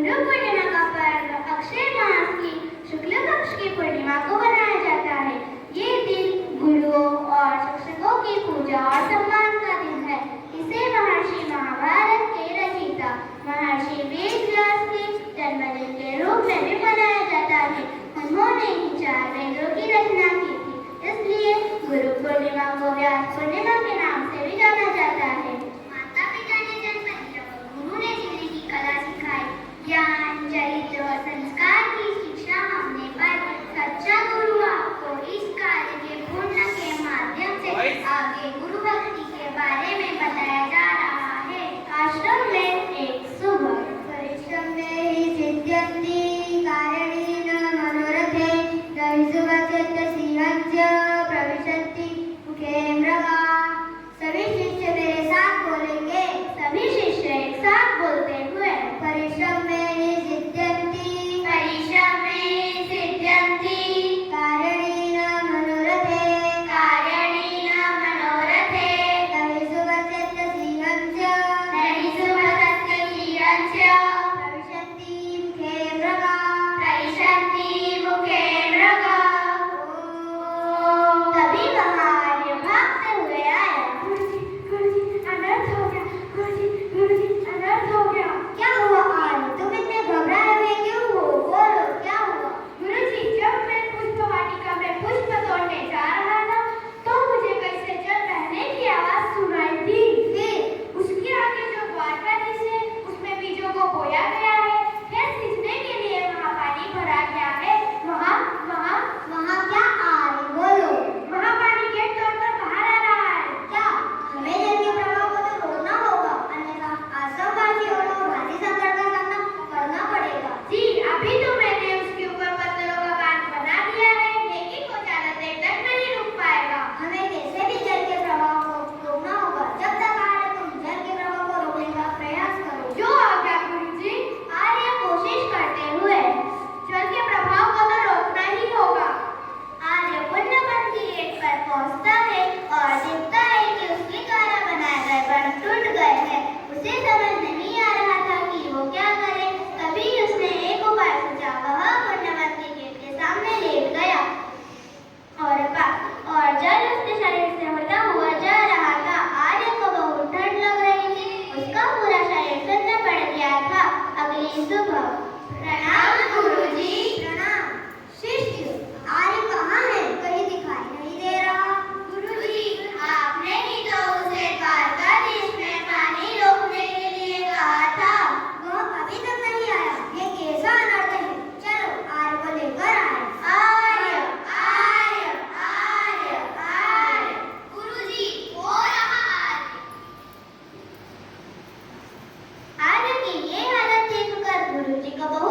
गुरु पूर्णिमा का पर्व अक्षय मास की शुक्ल पक्ष की पूर्णिमा को मनाया जाता है। ये दिन गुरुओं और शिक्षकों की पूजा और सम्मान का दिन है। इसे महर्षि महाभारत के रचयिता महर्षि वेद व्यास के जन्मदिन के रूप में भी मनाया जाता है। उन्होंने ही 4 वेदों की रचना की थी, इसलिए गुरु पूर्णिमा को व्यास पूर्णिमा के नाम से भी जाना जाता है। माता पिता ने जन्म दिया और गुरु ने जीने की कला सिखाई। ज्ञान, चरित्र और संस्कार की शिक्षा हमने पाई। सच्चा गुरु आपको इस कार्य के पूर्ण के माध्यम से आगे गुरु भक्ति के बारे में बताया जा रहा है। आश्रम में एक सुबह परिश्रम में ही सिद्ध्यन्ति कारणेन मनोरथे दहिसुभक्षेत सिंहस्य प्रविशन्ति मुखे मृगाः। सभी शिष्य मेरे साथ बोलेंगे। सभी शिष्य एक साथ बोलते हुए परिश्रम में ही सिद्ध्यन्ति कारणेन मनोरथे दहिसुभक्षेत सिंहस्य प्रविशन्ति मुखे मृगाः। तभी वहाँ आर्य भागते हुए आया। गुरुजी, अनर्थ हो गया। गुरुजी, अनर्थ हो गया। क्या हुआ आर्य? तुम इतने घबराए हुए क्यों हो? बोलो, क्या हुआ? गुरुजी, जब मैं पुष्प वाटिका में पुष्प तोड़ने जा रहा था, तो मुझे कैसे जल बहने की आवाज सुनाई दी। फिर उसके आगे जो द्वार का दृश्य है, उसमें बीजों को बोया गया है। फिर सींचने के लिए वहाँ पानी भरा गया है। वहाँ क्या आर्य? बोलो। वहाँ पानी गेट तोड़कर बाहर आ रहा है। क्या हमें जल के प्रवाह को तो रोकना होगा, अन्यथा आश्रमवासियों को भारी संकट का सामना करना पड़ेगा। जी, अभी तो मैंने उसके ऊपर पत्थरों का बांध बना दिया है, लेकिन वो ज्यादा देर तक नहीं रुक पाएगा। हमें कैसे भी जल के प्रवाह को रोकना होगा। जब तक आर्य तुम जल के प्रवाह को रोकने का प्रयास करो। जो आज्ञा गुरुजी। आर्य कोशिश करते हुए जल के प्रभाव को तो रोकना ही होगा। आर्य पुण्यवन की गेट पर पहुंचता है और देखता है कि उसके द्वारा बनाए गए बंध टूट गए हैं। उसे समझ नहीं आ रहा था कि वो क्या करे। तभी उसने एक उपाय सोचा। वह पुण्यवन की गेट के सामने लेट गया और जल उसके शरीर से होता हुआ जा रहा था। आर्य को बहुत ठंड लग रही थी। उसका पूरा शरीर ठंडा पड़ गया था। अगली सुबह। प्रणाम गुरुजी। प्रणाम। शिष्य, आर्य कहाँ है? कहीं दिखाई नहीं दे रहा। गुरुजी, आपने ही तो उसे द्वारकाधीश में पानी रोकने के लिए कहा था। वह अभी तक नहीं आया। ये कैसा अनर्थ है? चलो आर्य को लेकर आए। आर्य, आर्य, आर्य, आर्य। गुरुजी, वो रहा आर्य। आर्य की ये हालत देखकर गुरुजी को बहुत